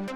Hi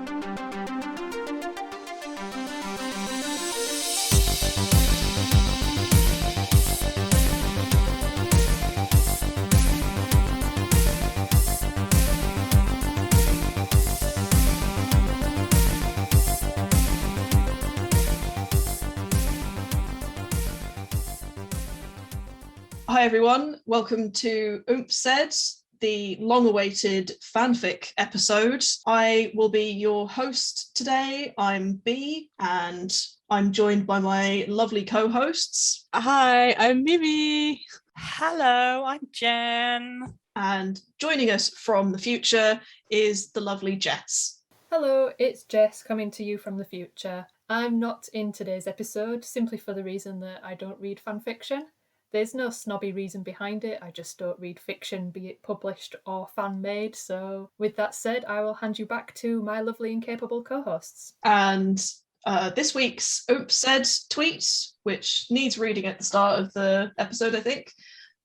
everyone, welcome to Oomfs, the long-awaited fanfic episode. I will be your host today. I'm Bea, and I'm joined by my lovely co-hosts. Hi, I'm Mimi. Hello, I'm Jen. And joining us from the future is the lovely Jess. Hello, it's Jess coming to you from the future. I'm not in today's episode simply for the reason that I don't read fanfiction. There's no snobby reason behind it, I just don't read fiction, be it published or fan-made. So with that said, I will hand you back to my lovely and capable co-hosts. And this week's Oomfs tweet, which needs reading at the start of the episode, I think,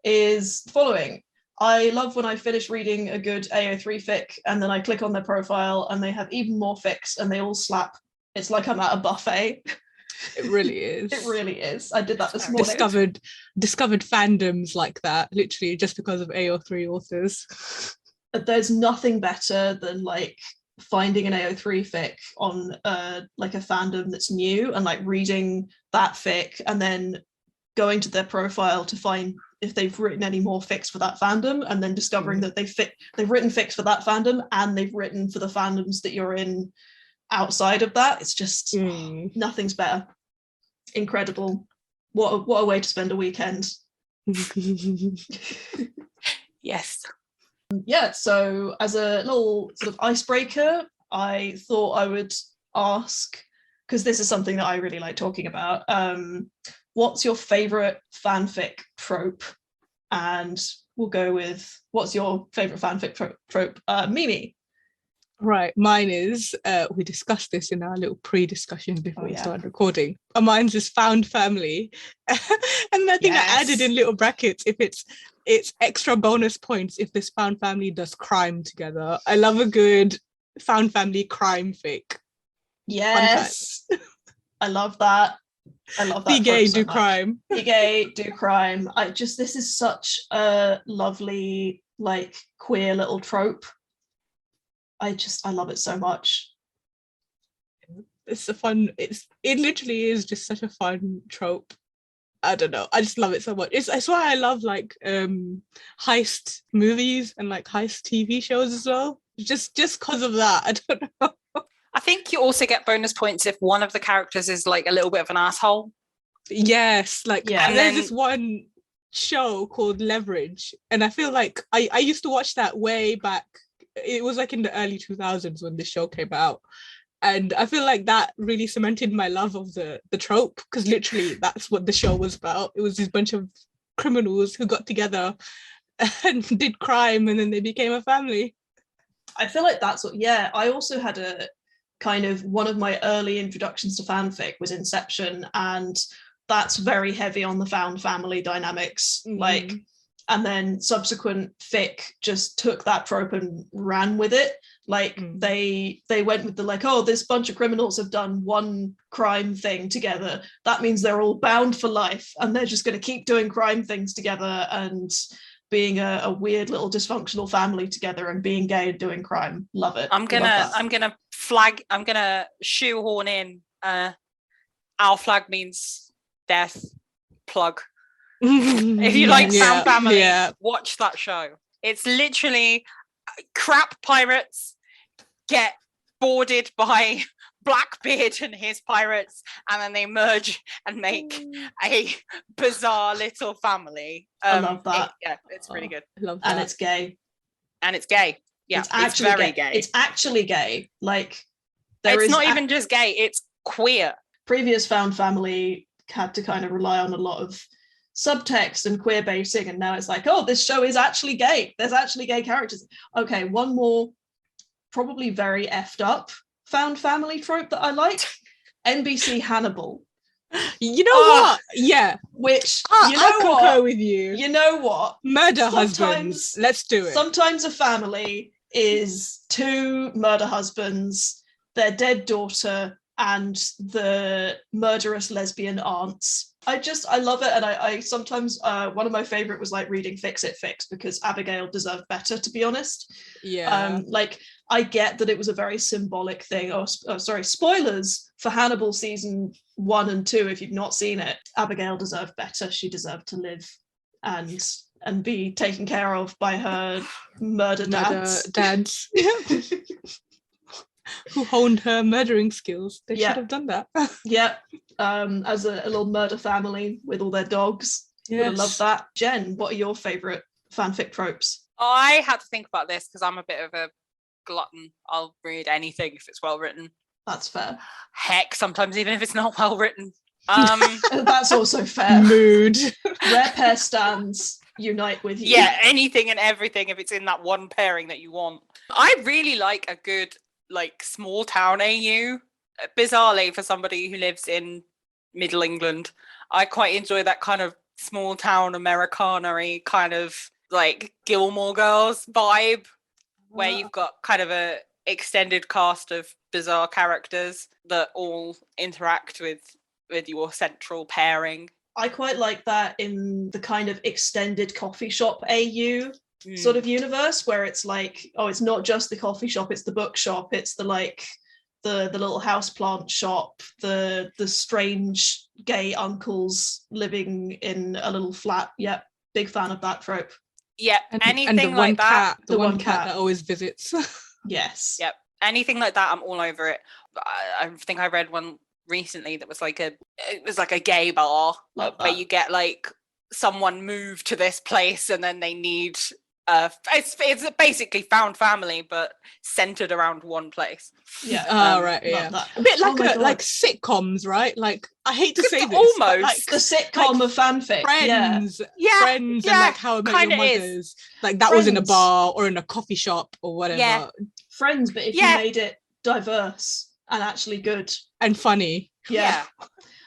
is the following. I love when I finish reading a good AO3 fic and then I click on their profile and they have even more fics and they all slap. It's like I'm at a buffet. It really is. It really is. I did that this morning. Discovered fandoms like that, literally just because of AO3 authors. There's nothing better than like finding an AO3 fic on like a fandom that's new and like reading that fic and then going to their profile to find if they've written any more fics for that fandom, and then discovering that they've written fics for that fandom and they've written for the fandoms that you're in outside of that. It's just nothing's better. Incredible. What a way to spend a weekend. Yes. Yeah, so as a little sort of icebreaker, I thought I would ask, because this is something that I really like talking about, what's your favorite fanfic trope? And we'll go with, what's your favorite fanfic trope? Mimi. Right, mine is, we discussed this in our little pre-discussion before we started recording. Mine's is found family. And I think I added in little brackets if it's extra bonus points if this found family does crime together. I love a good found family crime fic. Yes. I love that. I love that. Be gay, so do much. crime. Be gay, do crime. This is such a lovely, like, queer little trope. I love it so much. It's it literally is just such a fun trope. I don't know, I just love it so much. It's why I love like heist movies and like heist TV shows as well. Just because of that. I don't know. I think you also get bonus points if one of the characters is like a little bit of an asshole. Yes, like yeah. There's this one show called Leverage, and I feel like I used to watch that way back. It was like in the early 2000s when the show came out, and I feel like that really cemented my love of the trope, because literally that's what the show was about. It was this bunch of criminals who got together and did crime, and then they became a family. I feel like that's what I also had a kind of, one of my early introductions to fanfic was Inception, and that's very heavy on the found family dynamics. Like, and then subsequent fic just took that trope and ran with it. Like they went with the like, oh, this bunch of criminals have done one crime thing together. That means they're all bound for life, and they're just going to keep doing crime things together and being a weird little dysfunctional family together and being gay and doing crime. Love it. I'm gonna shoehorn in. Our flag means death. Plug. If you like found family, watch that show. It's literally crap pirates get boarded by Blackbeard and his pirates, and then they merge and make a bizarre little family. I love that. It's really good. I love that. And it's gay. Yeah, it's actually very gay. It's actually gay. Like, it's not even just gay, it's queer. Previous found family had to kind of rely on a lot of subtext and queer baiting, and now it's like, oh, this show is actually gay. There's actually gay characters. Okay, one more probably very effed up found family trope that I like. NBC Hannibal. You know what? Yeah. Which, I concur with you. You know what? Murder husbands. Let's do it. Sometimes a family is two murder husbands their dead daughter and the murderous lesbian aunts. I love it. And I sometimes, one of my favorite was like reading Fix It Fix, because Abigail deserved better, to be honest. Yeah. Like, I get that it was a very symbolic thing. Sorry, spoilers for Hannibal season 1 and 2 if you've not seen it. Abigail deserved better. She deserved to live and be taken care of by her murder dads. Who honed her murdering skills. They Yeah. should have done that. Yeah. As a little murder family with all their dogs. Would have loved that. Jen, what are your favourite fanfic tropes? I had to think about this because I'm a bit of a glutton. I'll read anything if it's well written. That's fair. Heck, sometimes even if it's not well written. That's also fair. Mood. Rare pair stands unite with you. Yeah, anything and everything if it's in that one pairing that you want. I really like a good like small town AU. Bizarrely, for somebody who lives in Middle England, I quite enjoy that kind of small town Americana-y kind of like Gilmore Girls vibe, where you've got kind of a extended cast of bizarre characters that all interact with your central pairing. I quite like that in the kind of extended coffee shop AU sort of universe, where it's like, oh, it's not just the coffee shop, it's the bookshop, it's the like the little houseplant shop, the strange gay uncles living in a little flat. Yep, big fan of that trope. Yeah, anything and the like that. The one cat that always visits. Yes. Yep, anything like that, I'm all over it. I think I read one recently that was like a gay bar where you get like someone moved to this place and then they need it's basically found family but centered around one place. Yeah. Right, yeah. That. A bit like like sitcoms, right? Like, I hate to say this, almost like the sitcom of fanfic. Friends, Friends, and like How I Met Your Mothers. Like that was in a bar or in a coffee shop or whatever. Yeah. Friends, but if you made it diverse and actually good and funny. Yeah.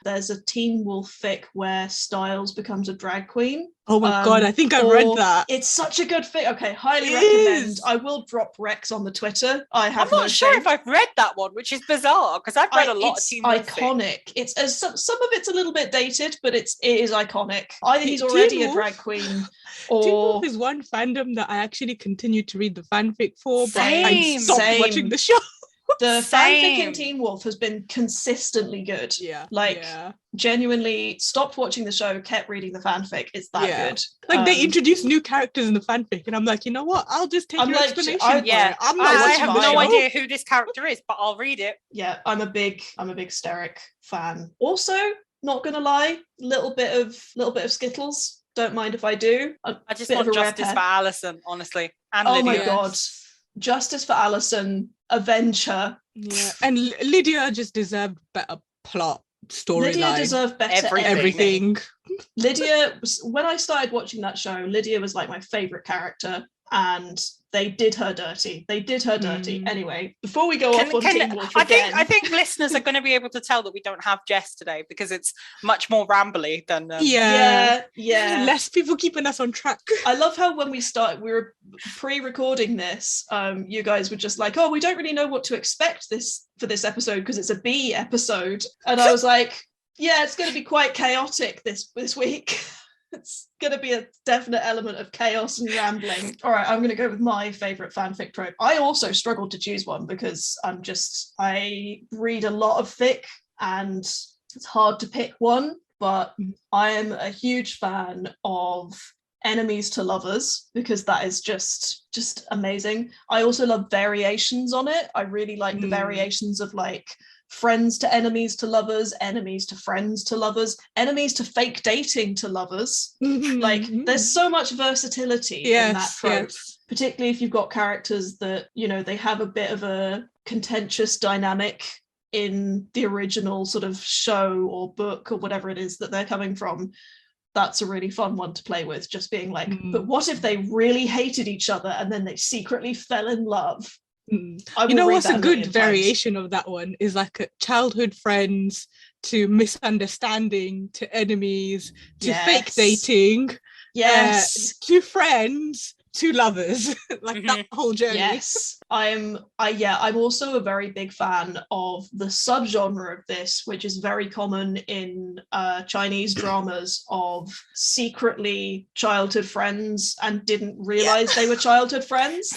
There's a Teen Wolf fic where Styles becomes a drag queen. Oh my god, I think I read that. It's such a good fic. Okay, highly recommend. I will drop Rex on the Twitter. I'm not sure if I've read that one, which is bizarre because I've read a lot of Teen Wolf. It's iconic. It's some of it's a little bit dated, but it is iconic. Either he's already a drag queen, or Teen Wolf is one fandom that I actually continue to read the fanfic for, but I stopped watching the show. The fanfic in Teen Wolf has been consistently good. Genuinely stopped watching the show, kept reading the fanfic. It's that good. Like they introduce new characters in the fanfic, and I'm like, you know what? I'll just take your explanation. I have no idea who this character is, but I'll read it. Yeah, I'm a big Steric fan. Also, not gonna lie, little bit of Skittles. Don't mind if I do. I just want justice for Alison, honestly, and Lydia. My god, justice for Alison. Avenge her. Yeah, and Lydia just deserved better plot storyline. Lydia deserved better everything. Lydia, when I started watching that show, Lydia was like my favorite character, and they did her dirty. Anyway, before we go off on Teen Wolf again, I think listeners are going to be able to tell that we don't have Jess today because it's much more rambly than yeah. Less people keeping us on track. I love how when we were pre-recording this, you guys were just like, oh, we don't really know what to expect for this episode because it's a B episode, and I was like, yeah, it's going to be quite chaotic this week. It's going to be a definite element of chaos and rambling. All right, I'm going to go with my favourite fanfic trope. I also struggled to choose one because I read a lot of fic and it's hard to pick one, but I am a huge fan of enemies to lovers because that is just amazing. I also love variations on it. I really like the variations of like friends to enemies to lovers, enemies to friends to lovers, enemies to fake dating to lovers. Like there's so much versatility in that trope, particularly if you've got characters that, you know, they have a bit of a contentious dynamic in the original sort of show or book or whatever it is that they're coming from. That's a really fun one to play with, just being like, but what if they really hated each other and then they secretly fell in love? You know what's a good variation of that one is like childhood friends to misunderstanding to enemies to fake dating, to friends two lovers, like that whole journey. Yes, I'm also a very big fan of the subgenre of this, which is very common in Chinese dramas of secretly childhood friends and didn't realize they were childhood friends.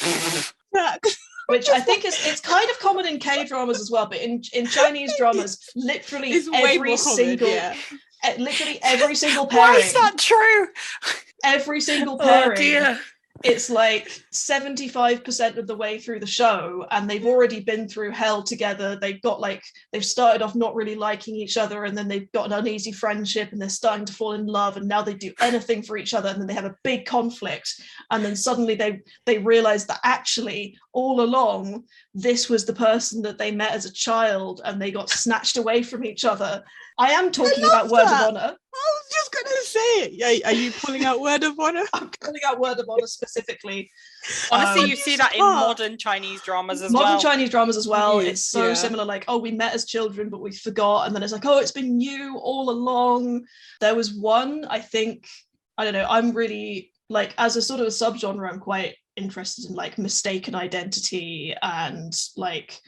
Which I think it's kind of common in K-dramas as well, but in Chinese dramas, literally every single pairing. Why is that true? Every single pairing. Oh dear. It's like 75% of the way through the show, and they've already been through hell together. They've started off not really liking each other, and then they've got an uneasy friendship, and they're starting to fall in love, and now they do anything for each other, and then they have a big conflict, and then suddenly they realize that actually all along this was the person that they met as a child, and they got snatched away from each other. I am talking about Word of Honor. I was just going to say, are you pulling out Word of Honor? I'm pulling out Word of Honor specifically. Honestly, you see that in modern Chinese dramas as well. Modern Chinese dramas as well. It's so similar, like, oh, we met as children, but we forgot. And then it's like, oh, it's been you all along. There was one, I think, I don't know, I'm really, like, as a sort of a subgenre, I'm quite interested in, like, mistaken identity. And, like,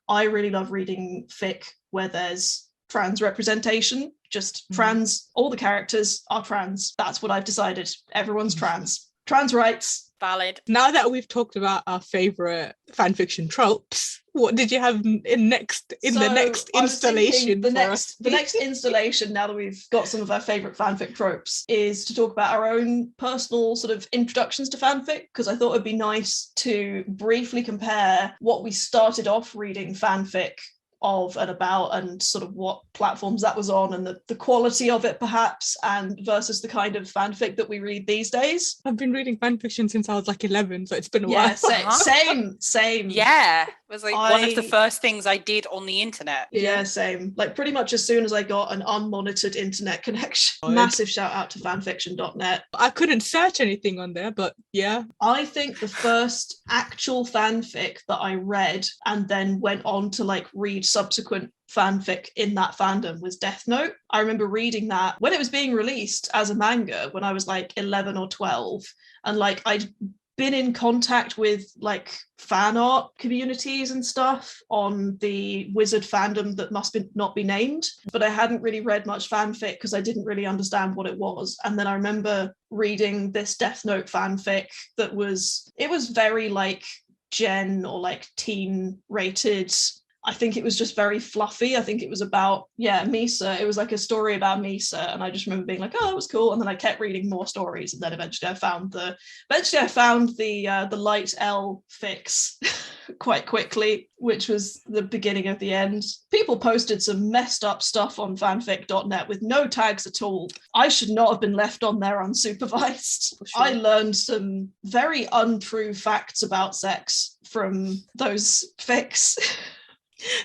I really love reading fic where there's trans representation, just trans, all the characters are trans. That's what I've decided. Everyone's trans. Trans rights. Valid. Now that we've talked about our favorite fanfiction tropes, what did you have in the next installation? The next installation, now that we've got some of our favorite fanfic tropes, is to talk about our own personal sort of introductions to fanfic, because I thought it'd be nice to briefly compare what we started off reading fanfic of and about, and sort of what platforms that was on, and the quality of it perhaps, and versus the kind of fanfic that we read these days. I've been reading fanfiction since I was like 11, so it's been a while. Same. Yeah, it was like one of the first things I did on the internet. Yeah, same. Like pretty much as soon as I got an unmonitored internet connection. Massive shout out to fanfiction.net. I couldn't search anything on there, but yeah. I think the first actual fanfic that I read and then went on to like read subsequent fanfic in that fandom was Death Note. I remember reading that when it was being released as a manga when I was like 11 or 12, and like I'd been in contact with like fan art communities and stuff on the wizard fandom that not be named, but I hadn't really read much fanfic because I didn't really understand what it was. And then I remember reading this Death Note fanfic that was very like gen or like teen rated. I think it was just very fluffy. I think it was about, Misa. It was like a story about Misa. And I just remember being like, oh, that was cool. And then I kept reading more stories. And then eventually I found the Light L fix quite quickly, which was the beginning of the end. People posted some messed up stuff on fanfic.net with no tags at all. I should not have been left on there unsupervised. Sure. I learned some very untrue facts about sex from those fics.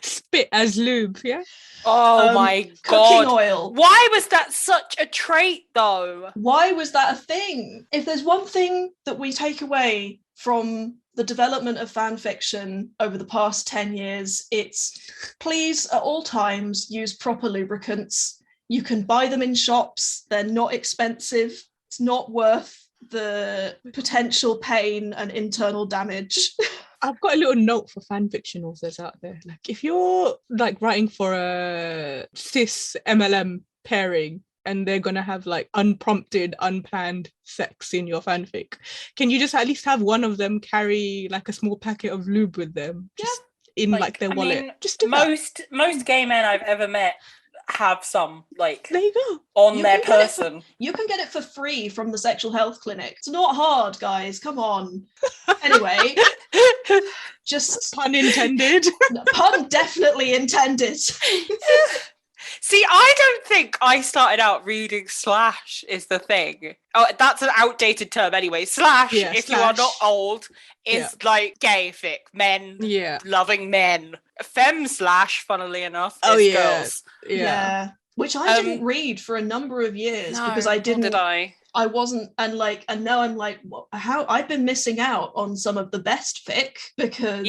Spit as lube, yeah? Oh my god. Cooking oil. Why was that such a trait though? Why was that a thing? If there's one thing that we take away from the development of fan fiction over the past 10 years, it's please at all times use proper lubricants. You can buy them in shops. They're not expensive. It's not worth the potential pain and internal damage. I've got a little note for fanfiction authors out there. Like, if you're like writing for a cis MLM pairing and they're gonna have like unprompted, unplanned sex in your fanfic, can you just at least have one of them carry like a small packet of lube with them, just in like their wallet? Just most gay men I've ever met have some, like, there you go, on their person. You can get it for free from the sexual health clinic. It's not hard, guys, come on. Anyway, just pun intended. Pun definitely intended. See, I don't think I started out reading slash is the thing. Oh, that's an outdated term anyway. Slash, if you are not old, is like gay fic. Men loving men. Femme slash, funnily enough, is girls. Yeah. Which I didn't read for a number of years because I didn't. Did I? I wasn't, and now I'm like, how I've been missing out on some of the best fic because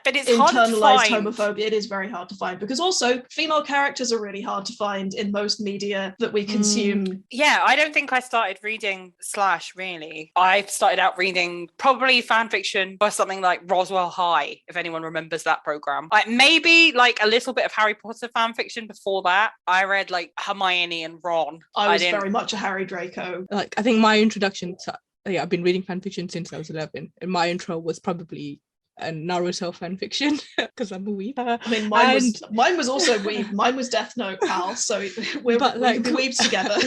but it's hard to internalized find. homophobia. It is very hard to find because also female characters are really hard to find in most media that we consume. Yeah, I don't think I started reading Slash really. I started out reading probably fan fiction by something like Roswell High, if anyone remembers that program. Like maybe like a little bit of Harry Potter fan fiction before that. I read like Hermione and Ron. I was very much a Harry Draco. Like I think my introduction to I've been reading fan fiction since I was 11, and my intro was probably a Naruto fan fiction because I'm a weeb. I mean, mine was also weeb. Mine was Death Note, pal. So we can be weebs together.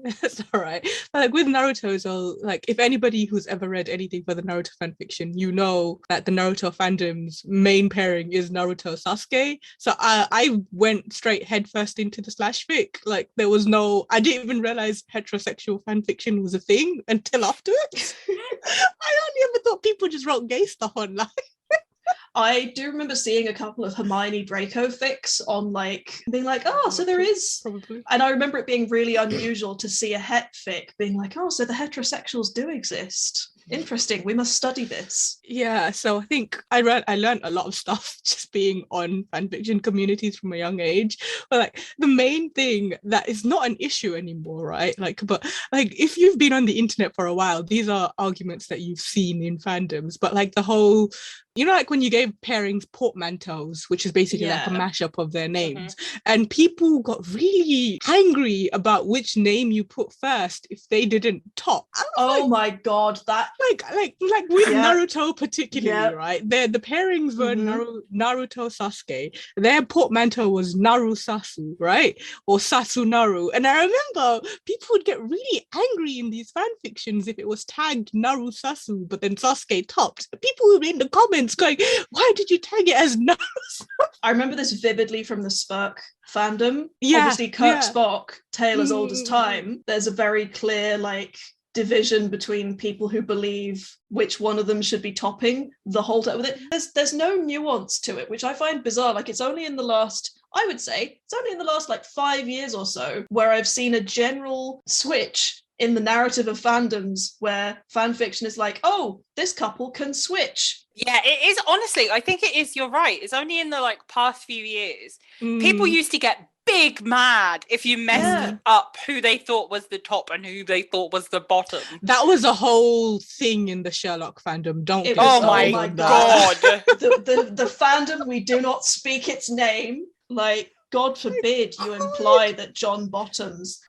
That's all right. But like with Naruto, so like if anybody who's ever read anything for the Naruto fan fiction, you know that the Naruto fandom's main pairing is Naruto Sasuke. So I went straight headfirst into the Slash fic. Like there was I didn't even realize heterosexual fan fiction was a thing until afterwards. I only ever thought people just wrote gay stuff online. I do remember seeing a couple of Hermione Draco fics on being like, oh, so there is. Probably. And I remember it being really unusual to see a het fic being like, oh, so the heterosexuals do exist. Interesting. We must study this. Yeah, so I think I learned a lot of stuff just being on fanfiction communities from a young age. But like the main thing that is not an issue anymore, right? But if you've been on the internet for a while, these are arguments that you've seen in fandoms. But like the whole, like when you gave pairings portmanteaus, which is basically like a mashup of their names, and people got really angry about which name you put first if they didn't top. Oh my god, that like with Naruto particularly, right? The pairings were Naruto Sasuke. Their portmanteau was Naru Sasu, right? Or Sasu Naru. And I remember people would get really angry in these fan fictions if it was tagged Naru Sasu, but then Sasuke topped. People would be in the comments going, why did you tag it as Naru Sasu? I remember this vividly from the Spurk fandom. Yeah, obviously Kirk Spock, tale as old as time. There's a very clear division between people who believe which one of them should be topping the whole time with it. There's no nuance to it, which I find bizarre. It's only in the last, I would say, 5 years or so where I've seen a general switch in the narrative of fandoms where fan fiction is like, oh, this couple can switch. Yeah, it is. Honestly, I think it is. You're right. It's only in the past few years. People used to get big mad if you messed up who they thought was the top and who they thought was the bottom. That was a whole thing in the Sherlock fandom. Oh my god. the fandom, we do not speak its name. God forbid you imply that John Bottoms.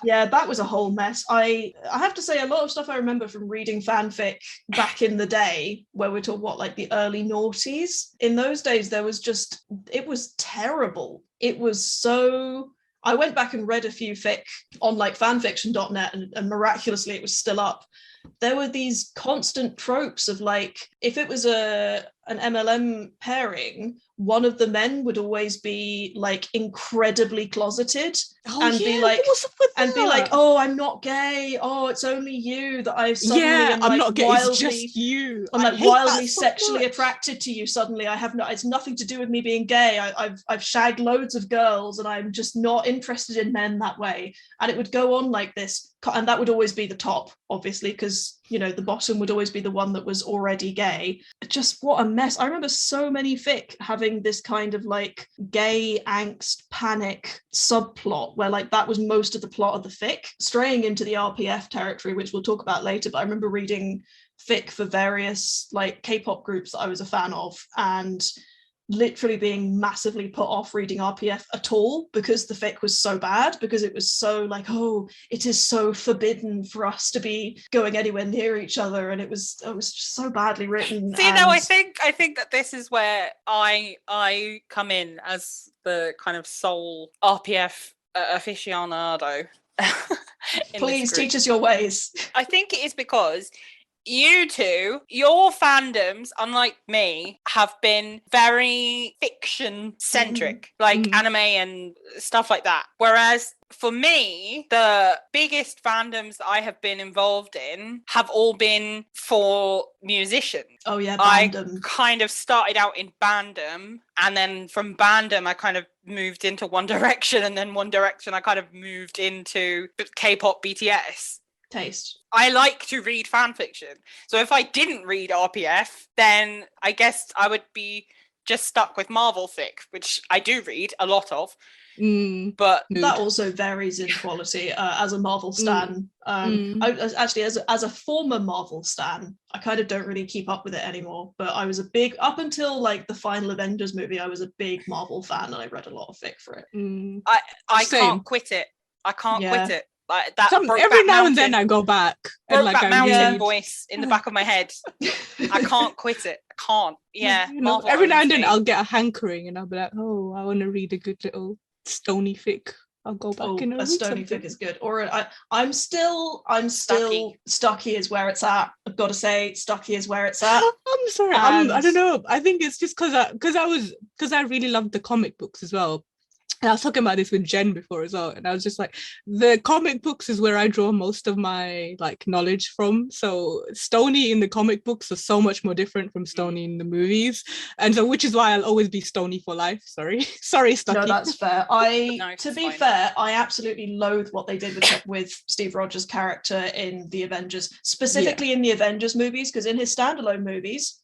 Yeah, that was a whole mess. I have to say, a lot of stuff I remember from reading fanfic back in the day, where we're talking the early noughties. In those days, it was terrible. It was so. I went back and read a few fic on fanfiction.net, and miraculously it was still up. There were these constant tropes of if it was an MLM pairing, one of the men would always be incredibly closeted be like, oh, I'm not gay. Oh, it's only you that I suddenly am I'm not gay. Wildly, it's just you. I'm wildly sexually attracted to you. Suddenly, it's nothing to do with me being gay. I've shagged loads of girls, and I'm just not interested in men that way. And it would go on like this, and that would always be the top, obviously, because the bottom would always be the one that was already gay. Just what a mess. I remember so many fic having this kind of gay angst panic subplot where that was most of the plot of the fic, straying into the RPF territory, which we'll talk about later. But I remember reading fic for various K-pop groups that I was a fan of, and literally being massively put off reading RPF at all because the fic was so bad, because it was so oh, it is so forbidden for us to be going anywhere near each other, and it was just so badly written. I think that this is where I come in as the kind of sole RPF aficionado. Please teach us your ways. I think it is because you two, your fandoms, unlike me, have been very fiction centric, anime and stuff like that. Whereas for me, the biggest fandoms that I have been involved in have all been for musicians. Oh yeah, Bandom. I kind of started out in Bandom, and then from Bandom I kind of moved into One Direction, and then One Direction I kind of moved into K-pop BTS. taste. I like to read fan fiction. So if I didn't read RPF, then I guess I would be just stuck with Marvel fic, which I do read a lot of. But that also varies in quality. As a Marvel stan, as a former Marvel stan, I kind of don't really keep up with it anymore. But I was up until like the final Avengers movie, I was a big Marvel fan, and I read a lot of fic for it. I can't quit it. I can't quit it. Like that. Every now and then I go back. And like Brokeback Mountain voice in the back of my head. I can't quit it. I can't. Yeah. Every now and then I'll get a hankering, and I'll be like, oh, I want to read a good little Stony fic. I'll go back and a Stony fic is good. Or I'm still Stucky is where it's at. I've got to say, Stucky is where it's at. I'm sorry. I don't know. I think it's just because I really loved the comic books as well. And I was talking about this with Jen before as well, and I was just like, the comic books is where I draw most of my like knowledge from. So Stony in the comic books are so much more different from Stony in the movies, and so which is why I'll always be Stony for life. Sorry, Stucky. No, that's fair. To be fair, I absolutely loathe what they did with Steve Rogers' character in the Avengers, specifically in the Avengers movies, because in his standalone movies,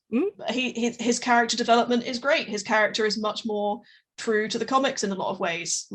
his character development is great. His character is much more true to the comics in a lot of ways,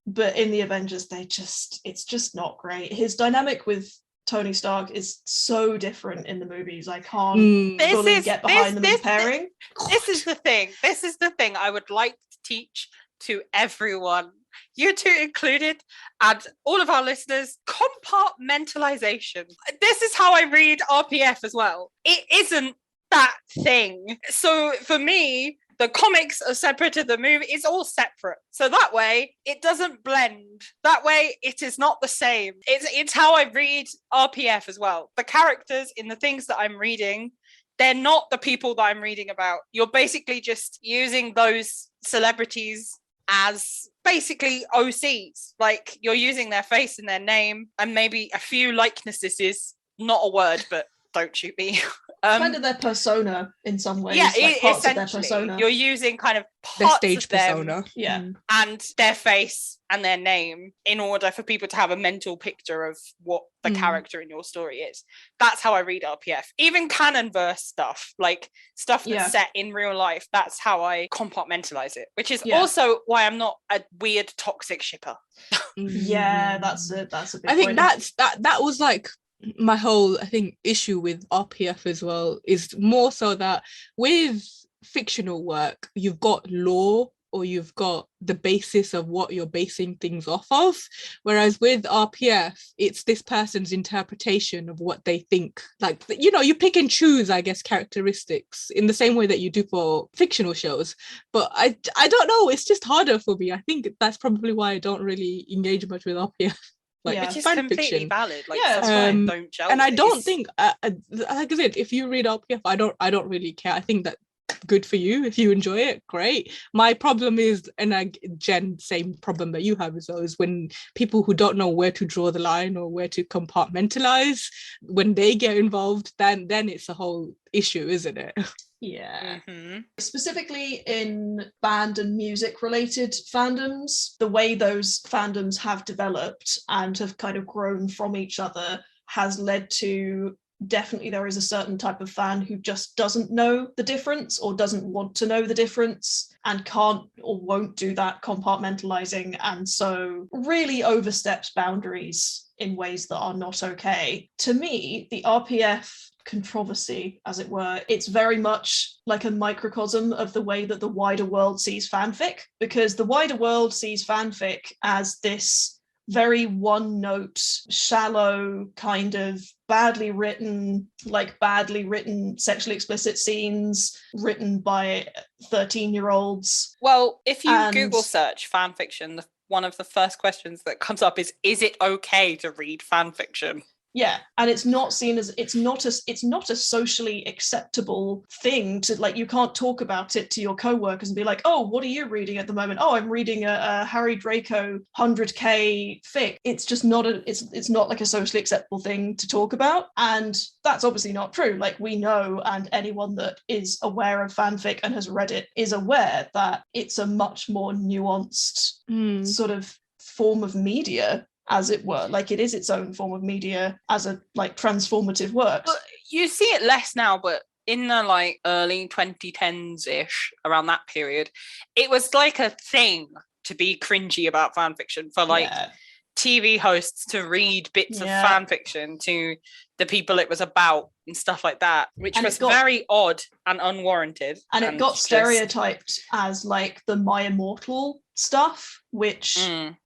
but in the Avengers it's just not great. His dynamic with Tony Stark is so different in the movies. I can't fully get behind them as pairing. This is the thing I would like to teach to everyone, you two included, and all of our listeners: compartmentalization. This is how I read RPF as well. It isn't that thing. So for me, the comics are separate to the movie. It's all separate. So that way, it doesn't blend. That way, it is not the same. It's how I read RPF as well. The characters in the things that I'm reading, they're not the people that I'm reading about. You're basically just using those celebrities as basically OCs. Like, you're using their face and their name and maybe a few likenesses is not a word, but don't shoot me. Kind of their persona in some ways. Yeah, parts of their persona. You're using kind of their parts stage of them, persona. Yeah. And their face and their name in order for people to have a mental picture of what the character in your story is. That's how I read RPF. Even canon verse stuff, like stuff that's set in real life, that's how I compartmentalize it, which is also why I'm not a weird toxic shipper. Yeah, that's a big I think point. that was like my whole issue with RPF as well, is more so that with fictional work you've got lore, or you've got the basis of what you're basing things off of, whereas with RPF it's this person's interpretation of what they think. Like, you know, you pick and choose, I guess, characteristics in the same way that you do for fictional shows. But I don't know, it's just harder for me. I think that's probably why I don't really engage much with RPF. Which is completely valid. Like, that's fine. Don't judge. And I don't think, like I said, if you read RPF, I don't really care. I think that good for you. If you enjoy it, great. My problem is, and Jen, same problem that you have as well, is when people who don't know where to draw the line or where to compartmentalize, when they get involved, then it's a whole issue, isn't it? Yeah. Specifically in band and music related fandoms, the way those fandoms have developed and have kind of grown from each other has led to, definitely there is a certain type of fan who just doesn't know the difference or doesn't want to know the difference and can't or won't do that compartmentalizing, and so really oversteps boundaries in ways that are not okay. To me, the RPF controversy, as it were, it's very much like a microcosm of the way that the wider world sees fanfic, because the wider world sees fanfic as this very one-note, shallow, kind of badly written sexually explicit scenes written by 13-year-olds. Well, if you Google search fanfiction, one of the first questions that comes up is it okay to read fanfiction? Yeah, and it's not seen as it's not a socially acceptable thing to, like, you can't talk about it to your co-workers and be like, oh, what are you reading at the moment? Oh, I'm reading a Harry Draco 100k fic. It's just not it's not like a socially acceptable thing to talk about, and that's obviously not true. Like, we know, and anyone that is aware of fanfic and has read it is aware that it's a much more nuanced sort of form of media as it were. Like, it is its own form of media as a like transformative work. Well, you see it less now, but in the like early 2010s-ish, around that period, it was like a thing to be cringy about fan fiction, for like TV hosts to read bits of fan fiction to the people it was about and stuff like that, which was very odd and unwarranted. And it got stereotyped as like the My Immortal stuff, which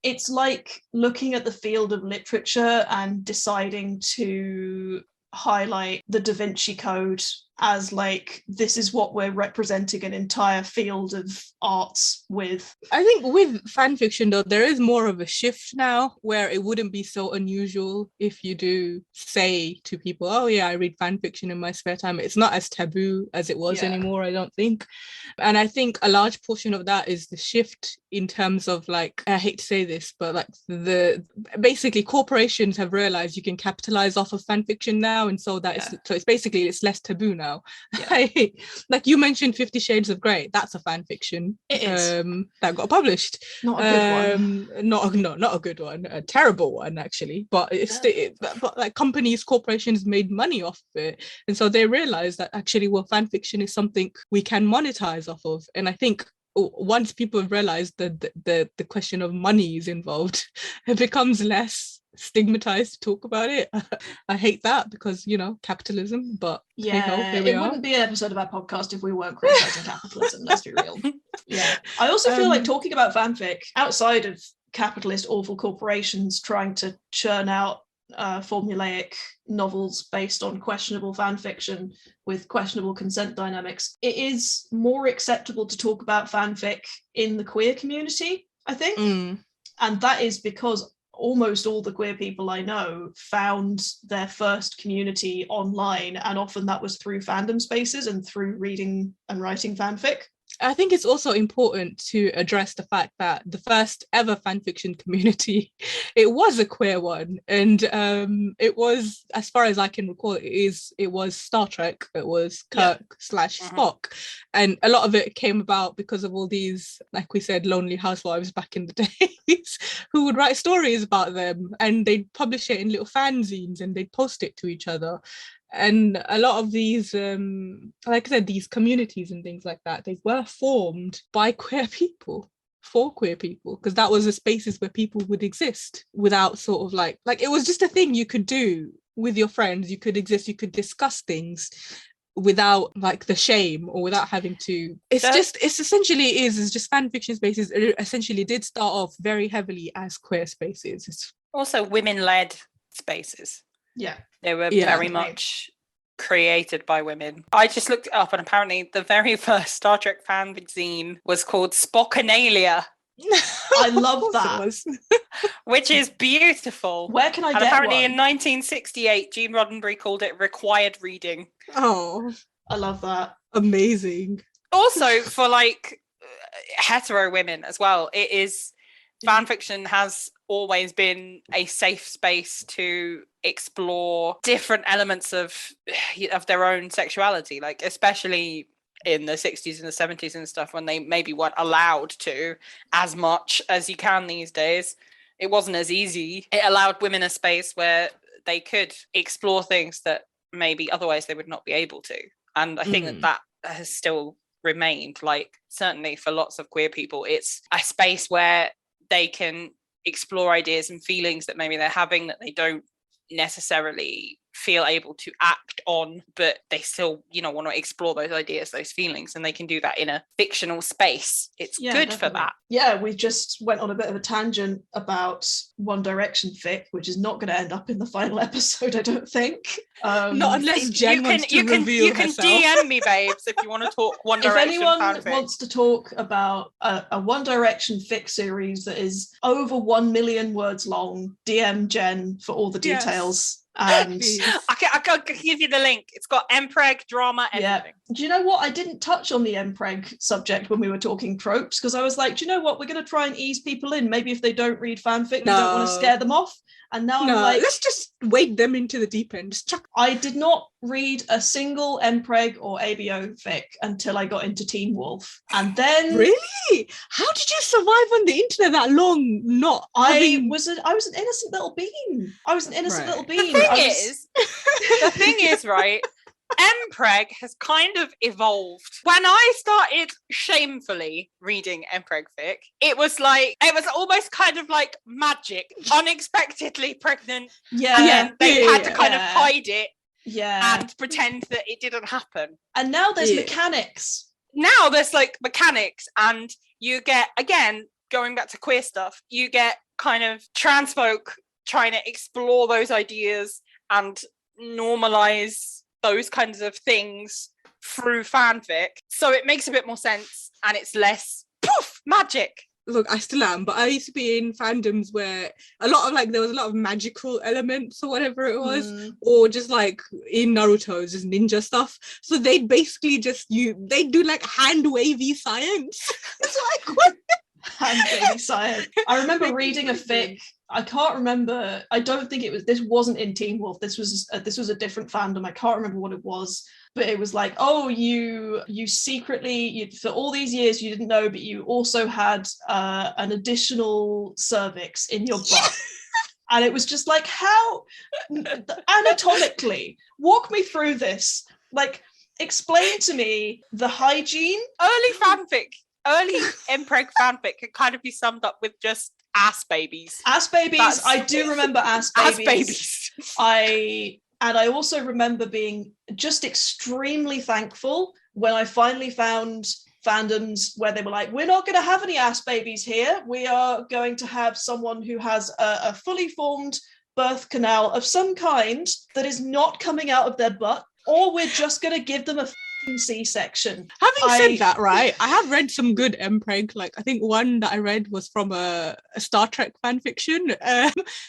it's like looking at the field of literature and deciding to highlight the Da Vinci Code as like, this is what we're representing an entire field of arts with. I think with fan fiction though, there is more of a shift now where it wouldn't be so unusual if you do say to people, oh yeah, I read fan fiction in my spare time. It's not as taboo as it was anymore, I don't think. And I think a large portion of that is the shift in terms of like, I hate to say this, but like basically corporations have realized you can capitalize off of fan fiction now, and so that it's basically it's less taboo now. Like you mentioned 50 Shades of Grey, that's a fan fiction. It is. That got published. Not a good one. Not a good one, a terrible one actually, but but like corporations made money off of it, and so they realized that actually, well, fan fiction is something we can monetize off of. And I think once people have realized that the question of money is involved, it becomes less stigmatized to talk about it. I hate that because, you know, capitalism, but it wouldn't be an episode of our podcast if we weren't criticizing capitalism, let's be real. I also feel like talking about fanfic outside of capitalist awful corporations trying to churn out formulaic novels based on questionable fan fiction with questionable consent dynamics, it is more acceptable to talk about fanfic in the queer community, I think. And that is because almost all the queer people I know found their first community online, and often that was through fandom spaces and through reading and writing fanfic. I think it's also important to address the fact that the first ever fanfiction community, it was a queer one, and it was, as far as I can recall, it was Star Trek. It was Kirk / Spock, and a lot of it came about because of all these, like we said, lonely housewives back in the days who would write stories about them, and they'd publish it in little fanzines and they'd post it to each other. And a lot of these, like I said, these communities and things like that, they were formed by queer people, for queer people, because that was the spaces where people would exist without sort of like it was just a thing you could do with your friends. You could exist, you could discuss things without like the shame or without having to. It's just fan fiction spaces. It essentially did start off very heavily as queer spaces. It's also women-led spaces. Yeah. They were very much created by women. I just looked it up, and apparently the very first Star Trek fanzine was called Spockanalia. I love that. Which is beautiful. Where can I get apparently one? In 1968, Gene Roddenberry called it required reading. Oh, I love that. Amazing. Also, for like hetero women as well, it is fan fiction has always been a safe space to explore different elements of their own sexuality, like especially in the 60s and the 70s and stuff, when they maybe weren't allowed to as much as you can these days. It wasn't as easy. It allowed women a space where they could explore things that maybe otherwise they would not be able to. And I think that has still remained, like certainly for lots of queer people, it's a space where they can explore ideas and feelings that maybe they're having that they don't necessarily feel able to act on, but they still, you know, want to explore those ideas, those feelings, and they can do that in a fictional space. It's good definitely. For that. Yeah, we just went on a bit of a tangent about One Direction fic, which is not going to end up in the final episode, I don't think. Not unless Jen wants to reveal you herself. can DM me, babes, if you want to talk One Direction. If anyone fanfic wants to talk about a One Direction fic series that is over 1 million words long, DM Jen for all the details. And I can give you the link. It's got MPreg, drama, everything. Do you know what? I didn't touch on the MPreg subject when we were talking tropes, because I was like, do you know what? We're going to try and ease people in. Maybe if they don't read fanfic, we don't want to scare them off. And now I'm like, let's just wade them into the deep end. Just chuck. I did not read a single MPreg or ABO fic until I got into Teen Wolf. And then... Really? How did you survive on the internet that long? I was an innocent little bean. I was an innocent little bean. The thing is, right, MPreg has kind of evolved. When I started shamefully reading MPreg fic, it was almost kind of like magic, unexpectedly pregnant. Yeah. They had to kind of hide it. Yeah. And pretend that it didn't happen. And now there's mechanics. Now there's like mechanics, and you get, again, going back to queer stuff, you get kind of trans folk trying to explore those ideas and normalize those kinds of things through fanfic. So it makes a bit more sense, and it's less poof magic. Look, I still am, but I used to be in fandoms where there was a lot of magical elements or whatever it was, or just like in Naruto, just ninja stuff. So they basically they do like hand wavy science. It's like, what? Hand wavy science. I remember reading a fic. I can't remember. I don't think this wasn't in Teen Wolf. This was a different fandom. I can't remember what it was. But it was like, oh, you secretly, for all these years you didn't know, but you also had an additional cervix in your butt. And it was just like, how anatomically, walk me through this. Like, explain to me the hygiene. Early MPreg fanfic can kind of be summed up with just ass babies. Ass babies. I do remember ass babies. I also remember being just extremely thankful when I finally found fandoms where they were like, we're not going to have any ass babies here. We are going to have someone who has a fully formed birth canal of some kind that is not coming out of their butt, or we're just going to give them a C-section. Having said that, right, I have read some good MPreg. Like, I think one that I read was from a Star Trek fan fiction.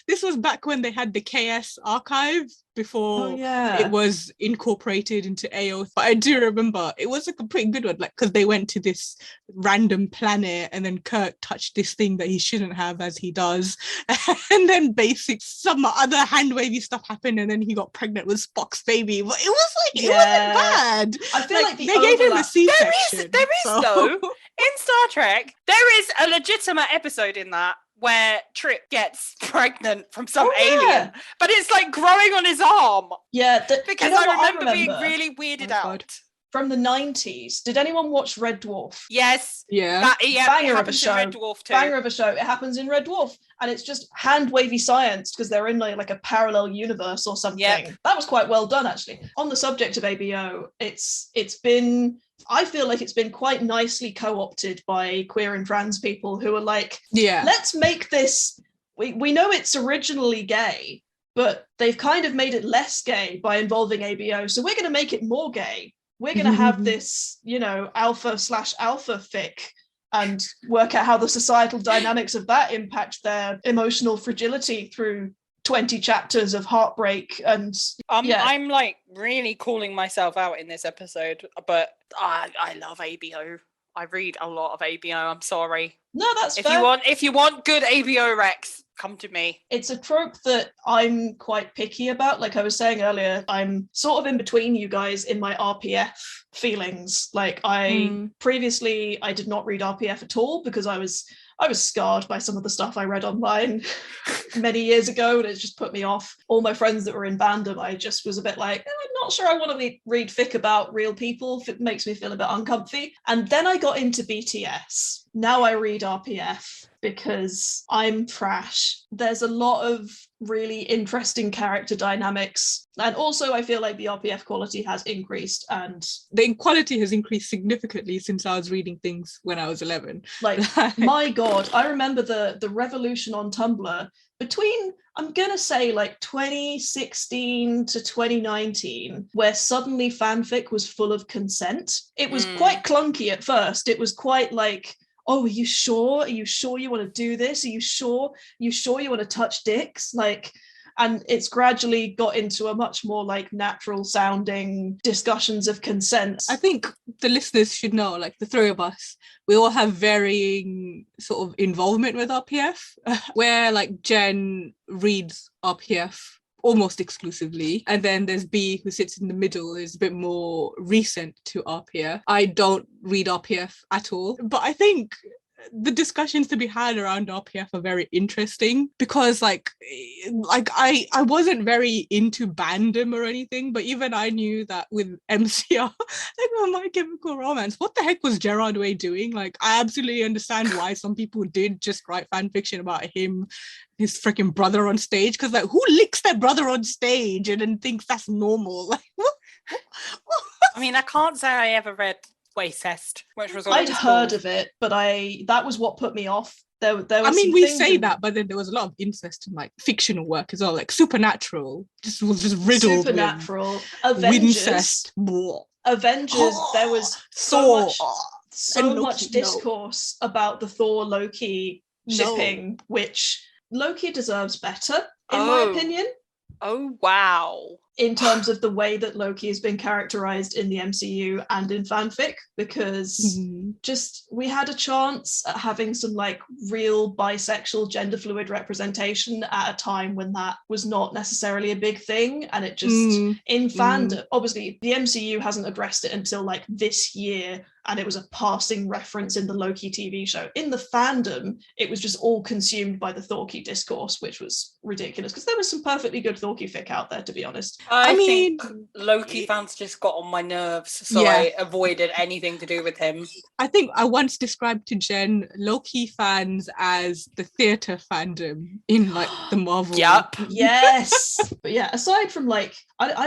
This was back when they had the KS archive before it was incorporated into AO. But I do remember it was like a pretty good one, like, because they went to this random planet and then Kirk touched this thing that he shouldn't have, as he does, and then some other hand wavy stuff happened, and then he got pregnant with Spock's baby. But it was like, it wasn't bad. I feel like they gave him a C-section. There is though, in Star Trek, there is a legitimate episode in that where Trip gets pregnant from some alien, but it's like growing on his arm. Yeah, because I remember being really weirded out. From the 90s, did anyone watch Red Dwarf? Yes. Yeah. Banger of a show. Red Dwarf too. Banger of a show. It happens in Red Dwarf, and it's just hand wavy science because they're in like a parallel universe or something. Yep. That was quite well done, actually. On the subject of ABO, it's been, I feel like it's been quite nicely co-opted by queer and trans people who are like, let's make this, we know it's originally gay, but they've kind of made it less gay by involving ABO, so we're going to make it more gay. We're going to have this, alpha/alpha fic and work out how the societal dynamics of that impact their emotional fragility through 20 chapters of heartbreak. And I'm like really calling myself out in this episode, but I love ABO. I read a lot of ABO. I'm sorry. No, that's fair. If you want good ABO Rex, come to me. It's a trope that I'm quite picky about. Like I was saying earlier, I'm sort of in between you guys in my RPF feelings. Like previously I did not read RPF at all because I was scarred by some of the stuff I read online many years ago, and it just put me off. All my friends that were in fandom, I just was a bit like, I'm not sure I want to read fic about real people. It makes me feel a bit uncomfy. And then I got into BTS. Now I read RPF because I'm trash. There's a lot of really interesting character dynamics. And also I feel like the RPF quality has increased, and the quality has increased significantly since I was reading things when I was 11. Like, my God, I remember the revolution on Tumblr between, I'm going to say like 2016 to 2019, where suddenly fanfic was full of consent. It was quite clunky at first. It was quite like, oh, are you sure? Are you sure you want to do this? Are you sure you want to touch dicks? Like, and it's gradually got into a much more like natural sounding discussions of consent. I think the listeners should know, like the three of us, we all have varying sort of involvement with RPF, where like Jen reads RPF almost exclusively. And then there's B, who sits in the middle, is a bit more recent to RPF. I don't read RPF at all, but I think the discussions to be had around RPF are very interesting because like I wasn't very into Bandom or anything, but even I knew that with MCR, like My Chemical Romance, what the heck was Gerard Way doing? Like, I absolutely understand why some people did just write fan fiction about him, his freaking brother on stage, because like, who licks their brother on stage and then thinks that's normal? Like, what? I mean, I can't say I ever read Waysest, which was I'd heard of it, but that was what put me off. There was I mean, we say that, but then there was a lot of incest in like fictional work as well, like Supernatural was just riddled Supernatural, with Avengers, incest. Avengers. There was so much discourse about the Thor Loki shipping, which Loki deserves better, in my opinion. Oh, wow. In terms of the way that Loki has been characterized in the MCU and in fanfic, because just we had a chance at having some like real bisexual gender fluid representation at a time when that was not necessarily a big thing. And it just in fandom, obviously the MCU hasn't addressed it until like this year, and it was a passing reference in the Loki TV show. In the fandom, it was just all consumed by the Thorky discourse, which was ridiculous because there was some perfectly good Thorky fic out there, to be honest. I think Loki fans just got on my nerves, so I avoided anything to do with him. I think I once described to Jen Loki fans as the theatre fandom in like the Marvel. Yep. Yes. But yeah, aside from like, I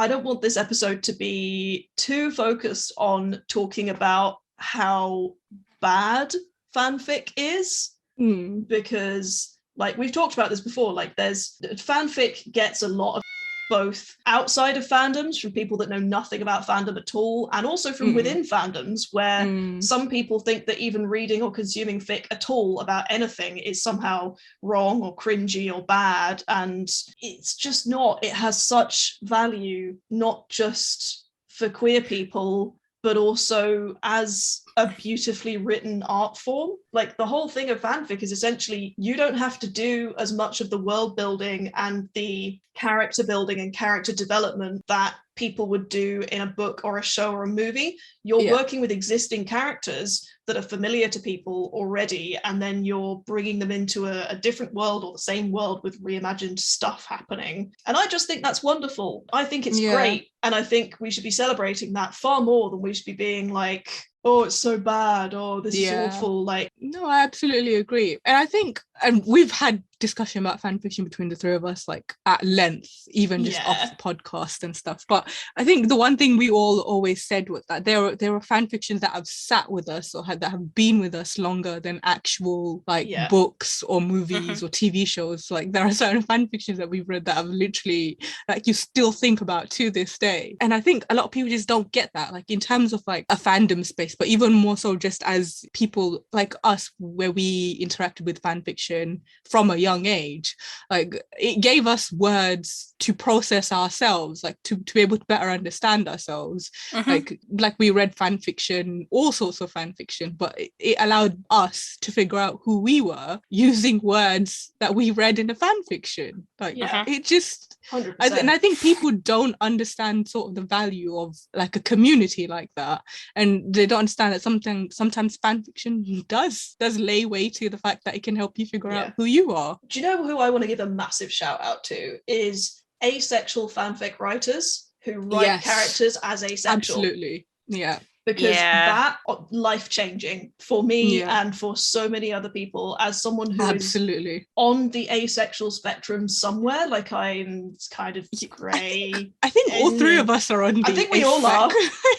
don't want this episode to be too focused on talking about how bad fanfic is, because like we've talked about this before, like there's fanfic gets a lot of both outside of fandoms from people that know nothing about fandom at all, and also from within fandoms where some people think that even reading or consuming fic at all about anything is somehow wrong or cringy or bad, and it's just not. It has such value, not just for queer people, but also as a beautifully written art form. Like the whole thing of fanfic is essentially you don't have to do as much of the world building and the character building and character development that people would do in a book or a show or a movie. You're working with existing characters that are familiar to people already, and then you're bringing them into a different world or the same world with reimagined stuff happening. And I just think that's wonderful. I think it's great, and I think we should be celebrating that far more than we should be being like, oh, it's so bad, oh, this is awful. Like, no, I absolutely agree. And I think, and we've had discussion about fan fiction between the three of us, like at length, even just off the podcast and stuff. But I think the one thing we all always said was that there are fan fictions that have sat with us or that have been with us longer than actual like books or movies or TV shows. Like there are certain fan fictions that we've read that have literally like you still think about to this day. And I think a lot of people just don't get that, like in terms of like a fandom space, but even more so just as people like us, where we interacted with fan fiction from a young age. Like it gave us words to process ourselves, like to be able to better understand ourselves. Like we read fan fiction, all sorts of fan fiction, but it allowed us to figure out who we were using words that we read in a fan fiction. Like it just 100%. And I think people don't understand sort of the value of like a community like that, and they don't understand that sometimes fan fiction does lay way to the fact that it can help you figure out who you are. Do you know who I want to give a massive shout out to is asexual fanfic writers who write characters as asexual. Absolutely. Yeah. Because that life-changing for me and for so many other people as someone who is on the asexual spectrum somewhere. Like I'm kind of grey. I think all three of us are on the I think we all are.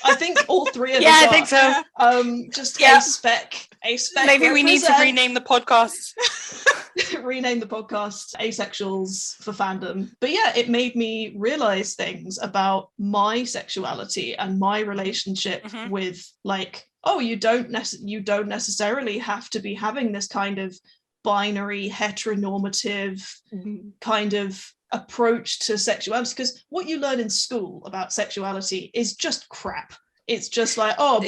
I think all three of us I are. think so. Just a spec. Maybe we need to rename the podcast. Rename the podcast Asexuals for Fandom. But yeah, it made me realize things about my sexuality and my relationship with like, oh, you don't necessarily have to be having this kind of binary heteronormative kind of approach to sexuality, because what you learn in school about sexuality is just crap. It's just like, oh,